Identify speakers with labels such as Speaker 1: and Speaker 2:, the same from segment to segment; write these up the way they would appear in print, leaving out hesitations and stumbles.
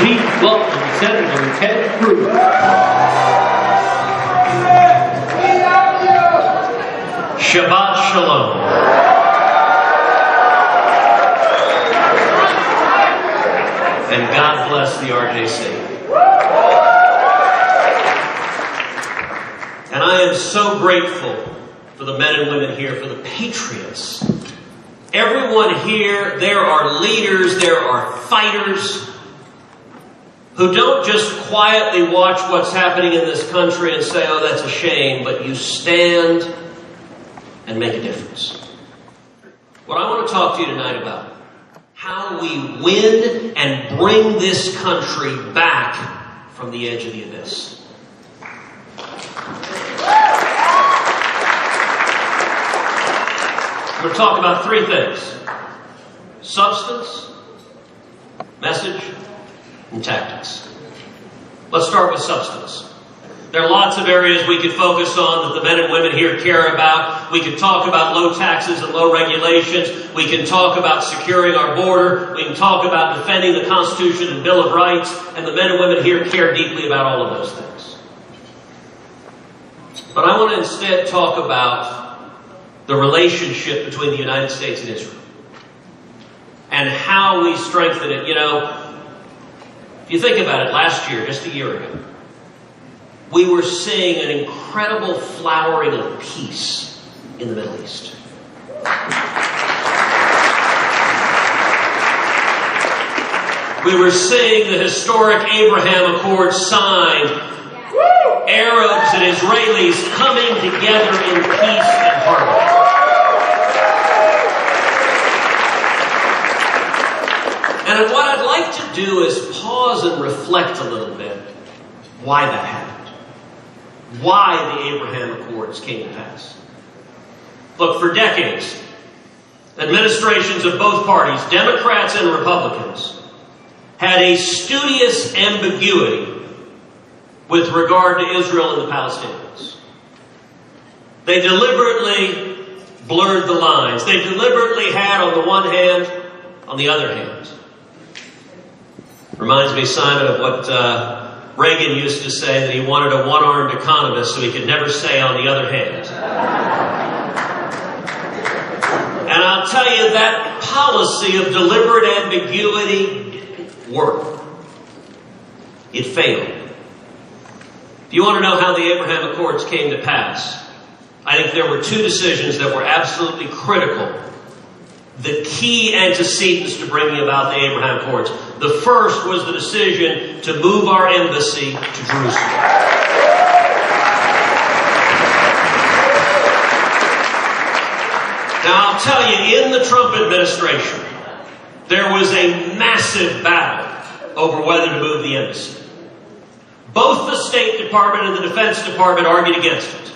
Speaker 1: Please welcome Senator Ted Cruz.
Speaker 2: Shabbat Shalom. And God bless the R.J.C. And I am so grateful for the men and women here, for the patriots. Everyone here, there are leaders, there are fighters who don't just quietly watch what's happening in this country and say, oh, that's a shame, but you stand and make a difference. What I want to talk to you tonight about, how we win and bring this country back from the edge of the abyss. We're going to talk about three things: substance, message, and tactics. Let's start with substance. There are lots of areas we could focus on that the men and women here care about. We could talk about low taxes and low regulations. We can talk about securing our border. We can talk about defending the Constitution and Bill of Rights. And the men and women here care deeply about all of those things. But I want to instead talk about the relationship between the United States and Israel and how we strengthen it. You know, if you think about it, last year, just a year ago, we were seeing an incredible flowering of peace in the Middle East. We were seeing the historic Abraham Accords signed, Arabs and Israelis coming together in peace and harmony. And what I'd like to do is pause and reflect a little bit why that happened. Why the Abraham Accords came to pass. Look, for decades, administrations of both parties, Democrats and Republicans, had a studious ambiguity with regard to Israel and the Palestinians. They deliberately blurred the lines. They deliberately had, on the one hand, on the other hand. Reminds me, Simon, of what Reagan used to say, that he wanted a one-armed economist so he could never say on the other hand. And I'll tell you, that policy of deliberate ambiguity didn't work. It failed. If you want to know how the Abraham Accords came to pass, I think there were two decisions that were absolutely critical, the key antecedents to bringing about the Abraham Accords. The first was the decision to move our embassy to Jerusalem. Now, I'll tell you, in the Trump administration, there was a massive battle over whether to move the embassy. Both the State Department and the Defense Department argued against it.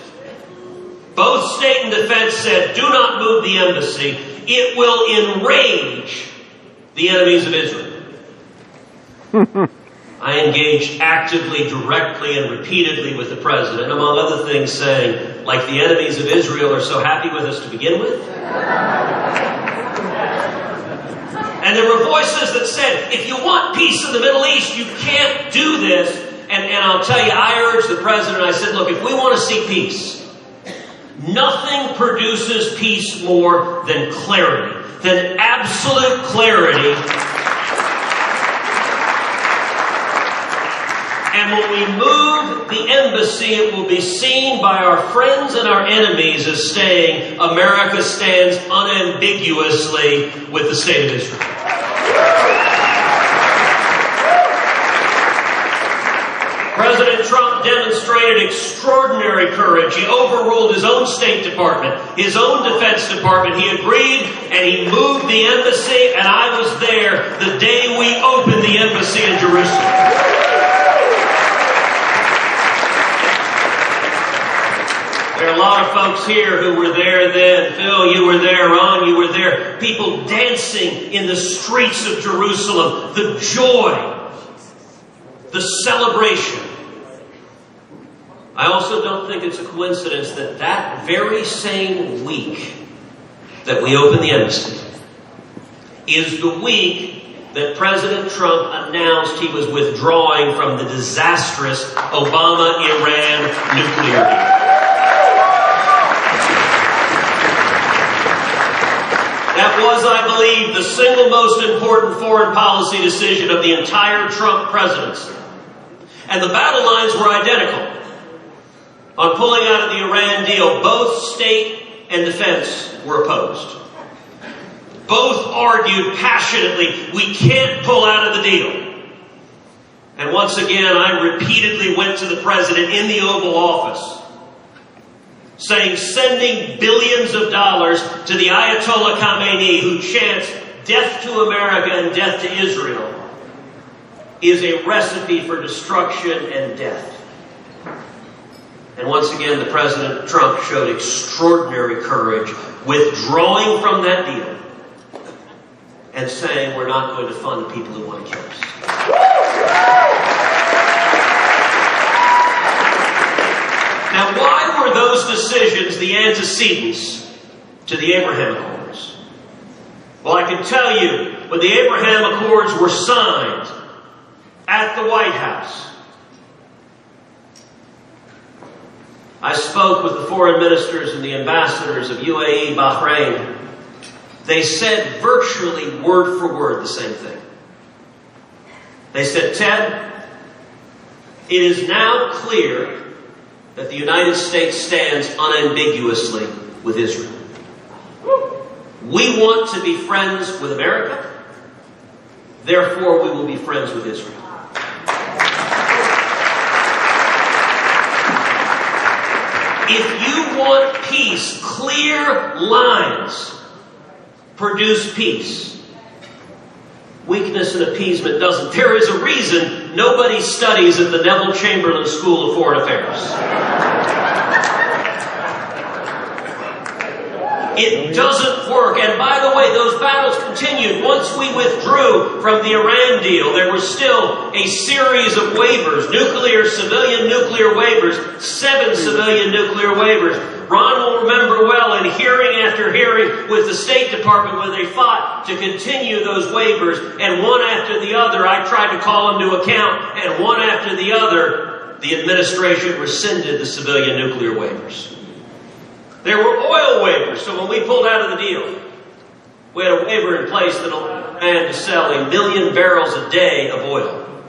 Speaker 2: Both State and Defense said, do not move the embassy. It will enrage the enemies of Israel. I engaged actively, directly, and repeatedly with the president, among other things saying, like the enemies of Israel are so happy with us to begin with. And there were voices that said, if you want peace in the Middle East, you can't do this. And I'll tell you, I urged the president, I said, look, if we want to see peace, nothing produces peace more than clarity, than absolute clarity. And when we move the embassy, it will be seen by our friends and our enemies as saying America stands unambiguously with the state of Israel. President Trump demonstrated extraordinary courage. He overruled his own State Department, his own Defense Department. He agreed and he moved the embassy, and I was there the day we opened the embassy in Jerusalem. There are a lot of folks here who were there then. Phil, you were there. Ron, you were there. People dancing in the streets of Jerusalem. The joy, the celebration. I also don't think it's a coincidence that that very same week that we opened the embassy is the week that President Trump announced he was withdrawing from the disastrous Obama-Iran nuclear deal. That was, I believe, the single most important foreign policy decision of the entire Trump presidency. And the battle lines were identical. On pulling out of the Iran deal, both state and defense were opposed. Both argued passionately, we can't pull out of the deal. And once again, I repeatedly went to the president in the Oval Office, saying sending billions of dollars to the Ayatollah Khamenei, who chants death to America and death to Israel, is a recipe for destruction and death. And once again, the President Trump showed extraordinary courage, withdrawing from that deal and saying we're not going to fund the people who want to kill us. Now, why were those decisions the antecedents to the Abraham Accords? Well, I can tell you, when the Abraham Accords were signed at the White House, I spoke with the foreign ministers and the ambassadors of UAE, Bahrain. They said virtually word for word the same thing. They said, Ted, it is now clear that the United States stands unambiguously with Israel. We want to be friends with America, therefore we will be friends with Israel. If you want peace, clear lines produce peace. Weakness and appeasement doesn't. There is a reason nobody studies at the Neville Chamberlain School of Foreign Affairs. It doesn't work. And by the way, those battles continued. Once we withdrew from the Iran deal, there was still a series of waivers, civilian nuclear waivers, 7 civilian nuclear waivers. Ron will remember well in hearing after hearing with the State Department when they fought to continue those waivers, and one after the other, I tried to call them to account, and one after the other, the administration rescinded the civilian nuclear waivers. There were oil waivers, so when we pulled out of the deal, we had a waiver in place that allowed Iran to sell 1 million barrels a day of oil.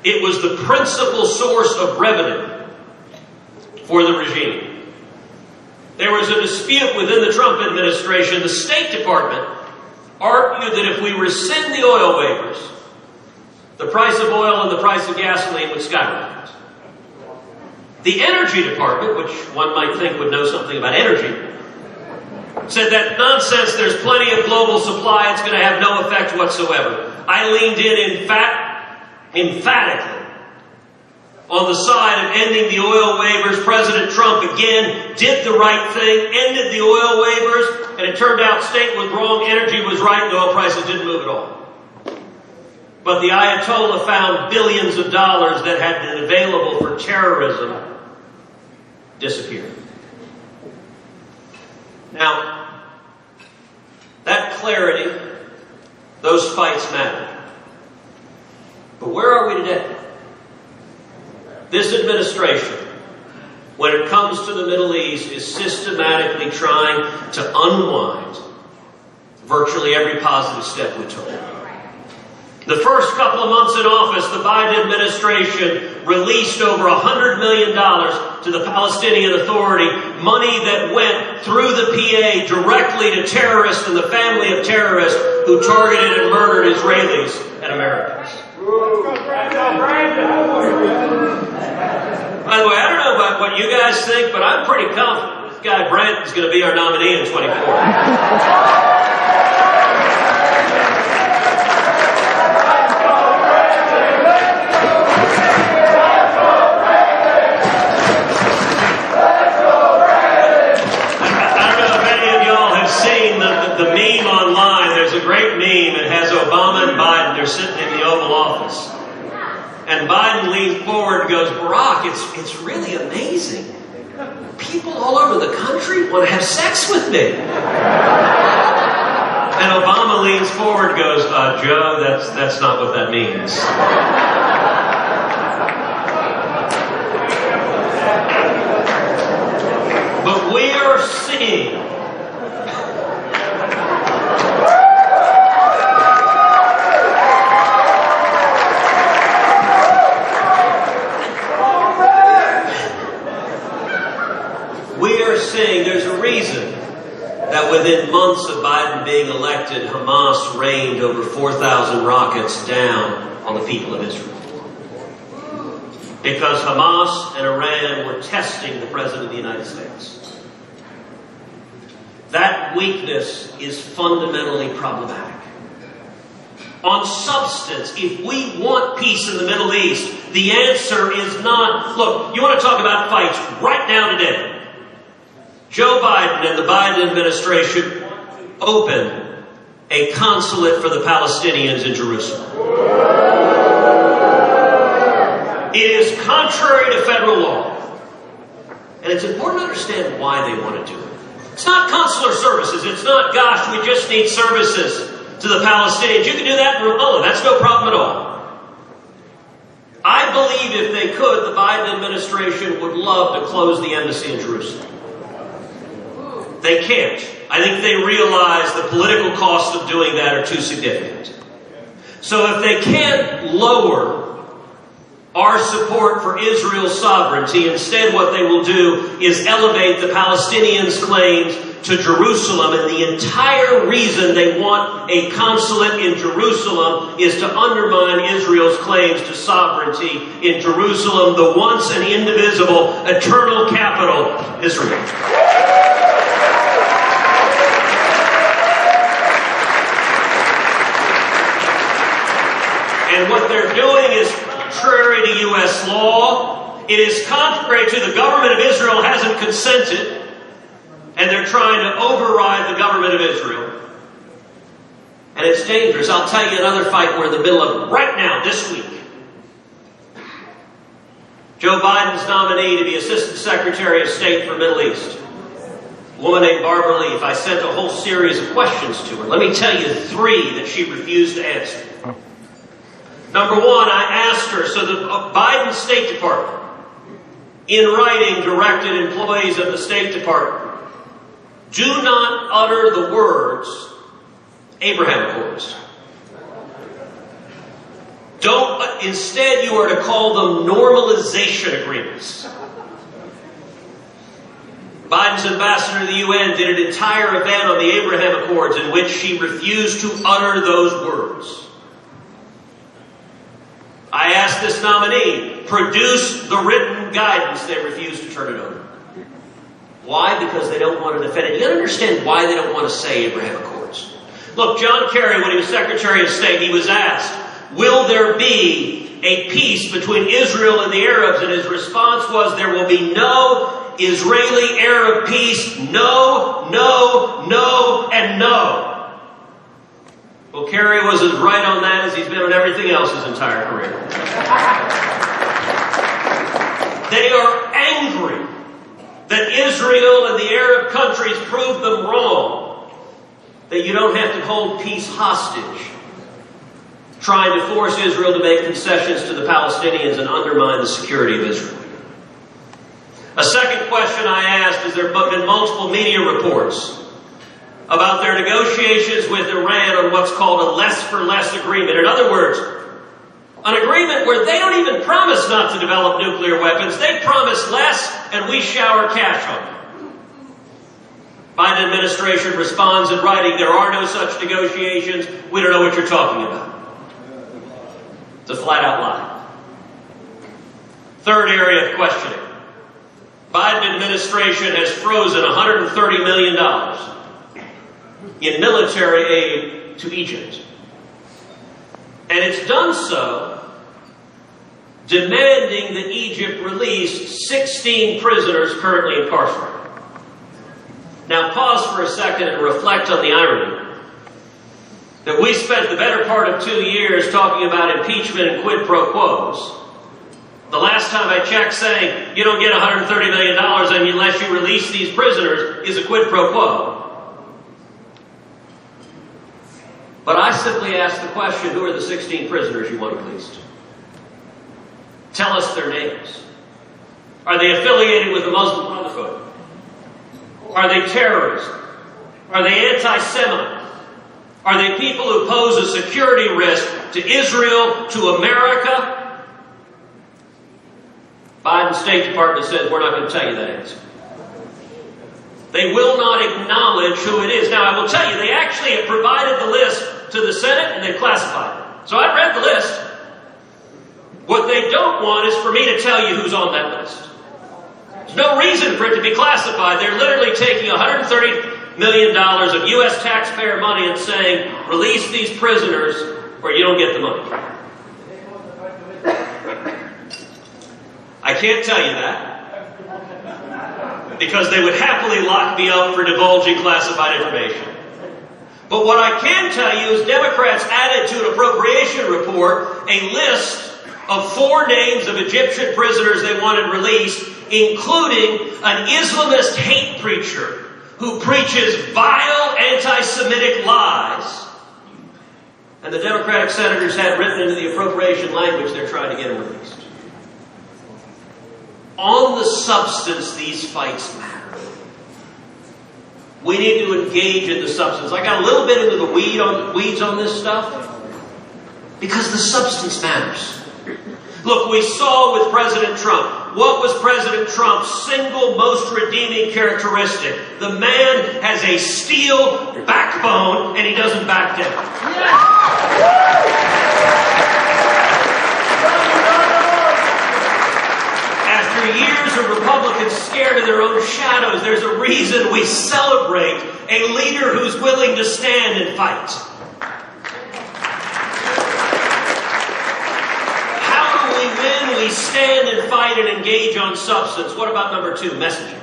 Speaker 2: It was the principal source of revenue for the regime. There was a dispute within the Trump administration. The State Department argued that if we rescind the oil waivers, the price of oil and the price of gasoline would skyrocket. The Energy Department, which one might think would know something about energy, said that nonsense, there's plenty of global supply, it's going to have no effect whatsoever. I leaned in emphatically on the side of ending the oil waivers. President Trump again did the right thing, ended the oil waivers, and it turned out state was wrong, energy was right, and oil prices didn't move at all. But the Ayatollah found billions of dollars that had been available for terrorism disappeared. Now, that clarity, those fights matter. But where are we today? This administration, when it comes to the Middle East, is systematically trying to unwind virtually every positive step we took. The first couple of months in office, the Biden administration released over $100 million to the Palestinian Authority, money that went through the PA directly to terrorists and the family of terrorists who targeted and murdered Israelis and Americans. By the way, I don't know about what you guys think, but I'm pretty confident this guy Brent is going to be our nominee in 24. The meme online, there's a great meme. It has Obama and Biden. They're sitting in the Oval Office. And Biden leans forward and goes, Barack, it's really amazing. People all over the country want to have sex with me. And Obama leans forward and goes, Joe, that's not what that means. But we are seeing there's a reason that within months of Biden being elected, Hamas rained over 4,000 rockets down on the people of Israel. Because Hamas and Iran were testing the President of the United States. That weakness is fundamentally problematic. On substance, if we want peace in the Middle East, the answer is not, look, you want to talk about fights right now today. Joe Biden and the Biden administration open a consulate for the Palestinians in Jerusalem. It is contrary to federal law. And it's important to understand why they want to do it. It's not consular services. It's not, gosh, we just need services to the Palestinians. You can do that in Ramallah. That's no problem at all. I believe if they could, the Biden administration would love to close the embassy in Jerusalem. They can't. I think they realize the political costs of doing that are too significant. So if they can't lower our support for Israel's sovereignty, instead what they will do is elevate the Palestinians' claims to Jerusalem. And the entire reason they want a consulate in Jerusalem is to undermine Israel's claims to sovereignty in Jerusalem, the once and indivisible, eternal capital, Israel. And what they're doing is contrary to U.S. law. It is contrary to the government of Israel hasn't consented. And they're trying to override the government of Israel. And it's dangerous. I'll tell you another fight we're in the middle of right now, this week. Joe Biden's nominee to be Assistant Secretary of State for Middle East. A woman named Barbara Leaf. I sent a whole series of questions to her. Let me tell you 3 that she refused to answer. Number 1, I asked her, so the Biden State Department, in writing, directed employees of the State Department, do not utter the words Abraham Accords. Instead, you are to call them normalization agreements. Biden's ambassador to the UN did an entire event on the Abraham Accords in which she refused to utter those words. I asked this nominee, produce the written guidance. They refused to turn it over. Why? Because they don't want to defend it. You got to understand why they don't want to say Abraham Accords. Look, John Kerry, when he was Secretary of State, he was asked, will there be a peace between Israel and the Arabs? And his response was, there will be no Israeli-Arab peace. No, no, no, and no. Well, Kerry was as right on that as he's been on everything else his entire career. They are angry that Israel and the Arab countries proved them wrong, that you don't have to hold peace hostage, trying to force Israel to make concessions to the Palestinians and undermine the security of Israel. A second question I asked is there have been multiple media reports about their negotiations with Iran on what's called a less-for-less agreement. In other words, an agreement where they don't even promise not to develop nuclear weapons. They promise less, and we shower cash on them. Biden administration responds in writing, there are no such negotiations. We don't know what you're talking about. It's a flat-out lie. Third area of questioning. Biden administration has frozen $130 million in military aid to Egypt. And it's done so demanding that Egypt release 16 prisoners currently incarcerated. Now pause for a second and reflect on the irony that we spent the better part of 2 years talking about impeachment and quid pro quos. The last time I checked saying you don't get $130 million unless you release these prisoners is a quid pro quo. But I simply ask the question, who are the 16 prisoners you want released? Tell us their names. Are they affiliated with the Muslim Brotherhood? Are they terrorists? Are they anti-Semite? Are they people who pose a security risk to Israel, to America? Biden's State Department says, we're not going to tell you that answer. They will not acknowledge who it is. Now, I will tell you, they actually have provided the list to the Senate and they've classified it. So I've read the list. What they don't want is for me to tell you who's on that list. There's no reason for it to be classified. They're literally taking $130 million of U.S. taxpayer money and saying, release these prisoners or you don't get the money. I can't tell you that because they would happily lock me up for divulging classified information. But what I can tell you is Democrats added to an appropriation report a list of 4 names of Egyptian prisoners they wanted released, including an Islamist hate preacher who preaches vile anti-Semitic lies. And the Democratic senators had written into the appropriation language they're trying to get him released. On the substance, these fights matter. We need to engage in the substance. I got a little bit into the weeds on this stuff because the substance matters. Look, we saw with President Trump. What was President Trump's single most redeeming characteristic? The man has a steel backbone and he doesn't back down. After years of Republicans scared of their own shadows, there's a reason we celebrate a leader who's willing to stand and fight. We stand and fight and engage on substance. What about number 2, messaging?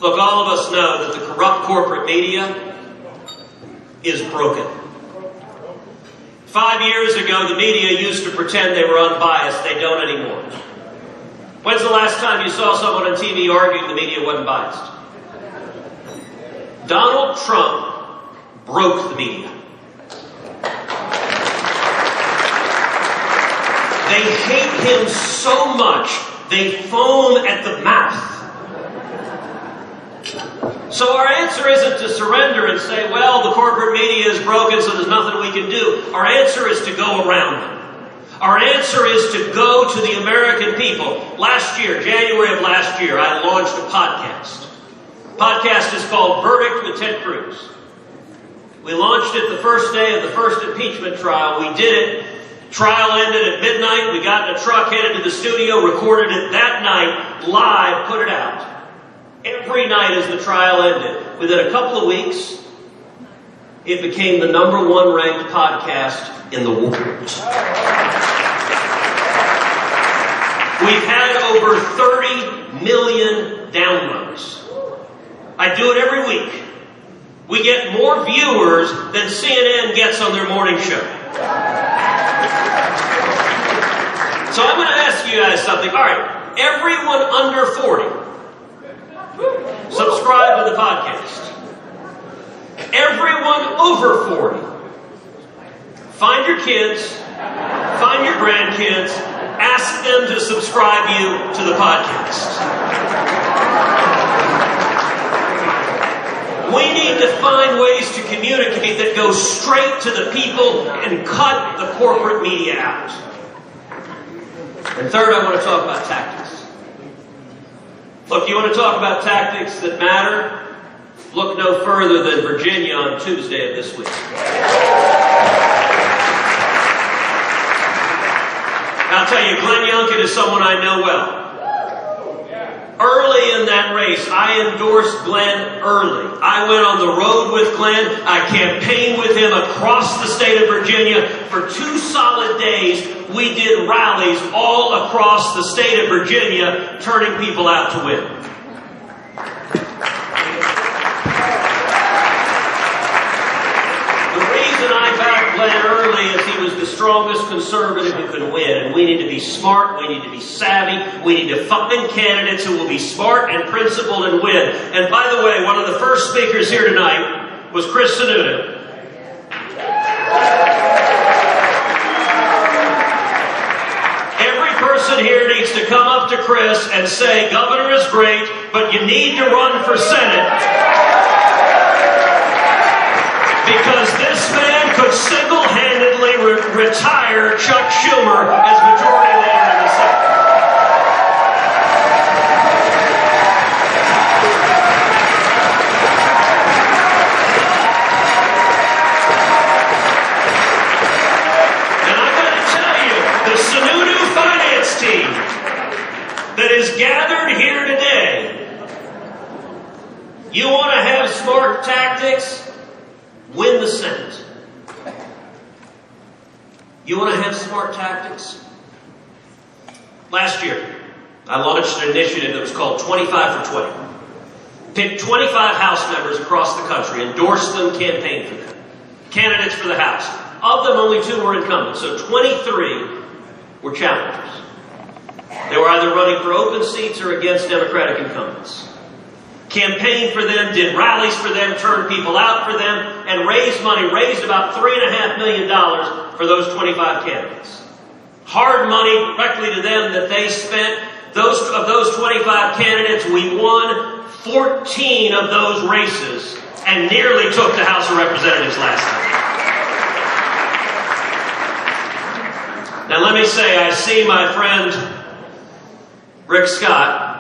Speaker 2: Look, all of us know that the corrupt corporate media is broken. 5 years ago, the media used to pretend they were unbiased. They don't anymore. When's the last time you saw someone on TV arguing the media wasn't biased? Donald Trump broke the media. They hate him so much, they foam at the mouth. So our answer isn't to surrender and say, well, the corporate media is broken, so there's nothing we can do. Our answer is to go around them. Our answer is to go to the American people. Last year, January of last year, I launched a podcast. The podcast is called Verdict with Ted Cruz. We launched it the first day of the first impeachment trial. We did it. Trial ended at midnight. We got in a truck, headed to the studio, recorded it that night, live, put it out. Every night as the trial ended. Within a couple of weeks, it became the #1 ranked podcast in the world. We've had over 30 million downloads. I do it every week. We get more viewers than CNN gets on their morning show. So I'm going to ask you guys something. All right, everyone under 40, subscribe to the podcast. Everyone over 40, find your kids, find your grandkids, ask them to subscribe you to the podcast. We need to find ways to communicate that go straight to the people and cut the corporate media out. And third, I want to talk about tactics. Look, you want to talk about tactics that matter? Look no further than Virginia on Tuesday of this week. I'll tell you, Glenn Youngkin is someone I know well. Early in that race, I endorsed Glenn early. I went on the road with Glenn. I campaigned with him across the state of Virginia. For 2 solid days, we did rallies all across the state of Virginia, turning people out to win. The reason I backed Glenn early is he was the strongest conservative who could win. And we need to be smart, we need to be savvy, we need to find candidates who will be smart and principled and win. And by the way, one of the first speakers here tonight was Chris Sununu. Every person here needs to come up to Chris and say, Governor is great, but you need to run for Senate. Because this man could single-handedly retire Chuck Schumer as majority leader in the Senate. And I got to tell you, the Sununu finance team that is gathered here today, you want to have smart tactics? Win the Senate. You want to have smart tactics? Last year, I launched an initiative that was called 25 for 20. Picked 25 House members across the country, endorsed them, campaigned for them. Candidates for the House. Of them, only 2 were incumbents, so 23 were challengers. They were either running for open seats or against Democratic incumbents. Campaigned for them, did rallies for them, turned people out for them, and raised money, raised about $3.5 million for those 25 candidates. Hard money directly to them that they spent. Of those 25 candidates, we won 14 of those races and nearly took the House of Representatives last time. Now let me say, I see my friend Rick Scott,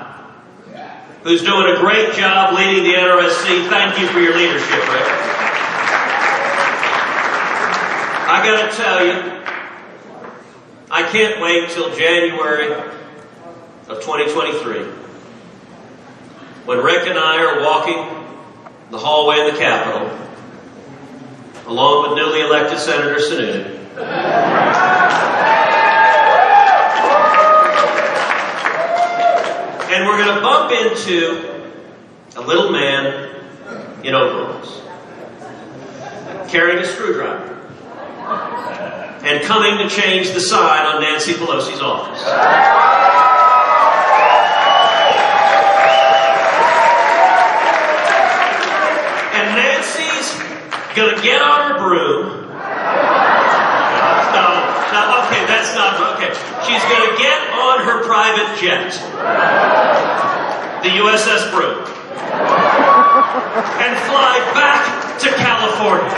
Speaker 2: who's doing a great job leading the R.J.C. Thank you for your leadership, Rick. I gotta tell you, I can't wait till January of 2023, when Rick and I are walking the hallway in the Capitol, along with newly elected Senator Sununu. And we're going to bump into a little man in overalls, carrying a screwdriver, and coming to change the sign on Nancy Pelosi's office. And Nancy's going to get on her broom. No, okay, that's not, okay. She's going to get on her private jet, the USS Broom, and fly back to California.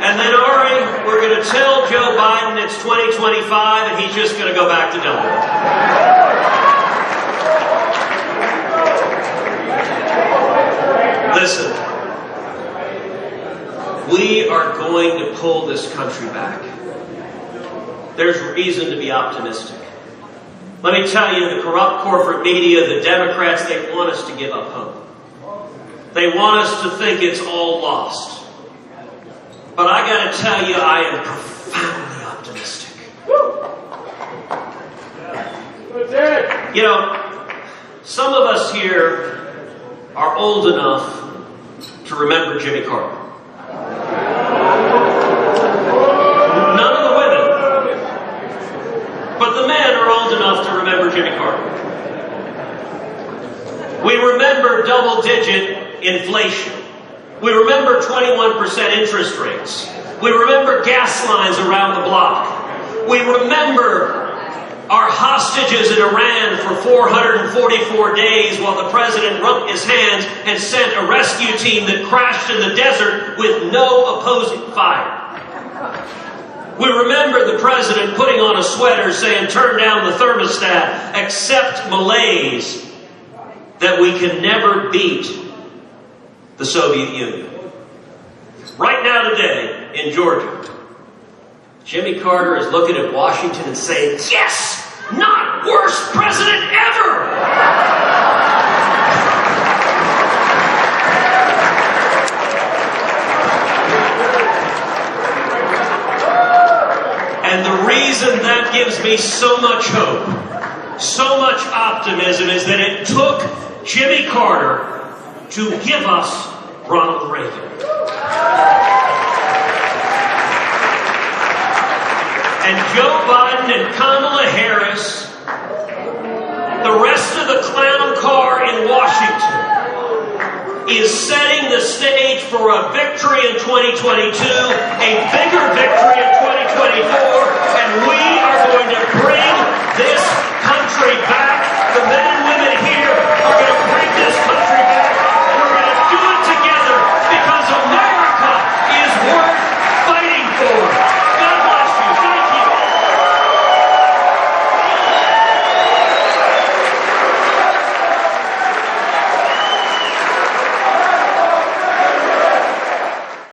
Speaker 2: And then, Ari, we're going to tell Joe Biden it's 2025 and he's just going to go back to Delaware. Listen, we are going to pull this country back. There's reason to be optimistic. Let me tell you, the corrupt corporate media, the Democrats, they want us to give up hope. They want us to think it's all lost. But I got to tell you, I am profoundly optimistic. You know, some of us here are old enough to remember Jimmy Carter. None of the women, but the men are old enough to remember Jimmy Carter. We remember double-digit inflation. We remember 21% interest rates. We remember gas lines around the block. We remember our hostages in Iran for 444 days while the president rubbed his hands and sent a rescue team that crashed in the desert with no opposing fire. We remember the president putting on a sweater saying, turn down the thermostat, accept malaise, that we can never beat the Soviet Union. Right now today in Georgia, Jimmy Carter is looking at Washington and saying, yes! Not worst president ever! And the reason that gives me so much hope, so much optimism, is that it took Jimmy Carter to give us Ronald Reagan. And Joe Biden and Kamala Harris The rest of the clown car in Washington is setting the stage for a victory in 2022, a bigger victory in 2024, and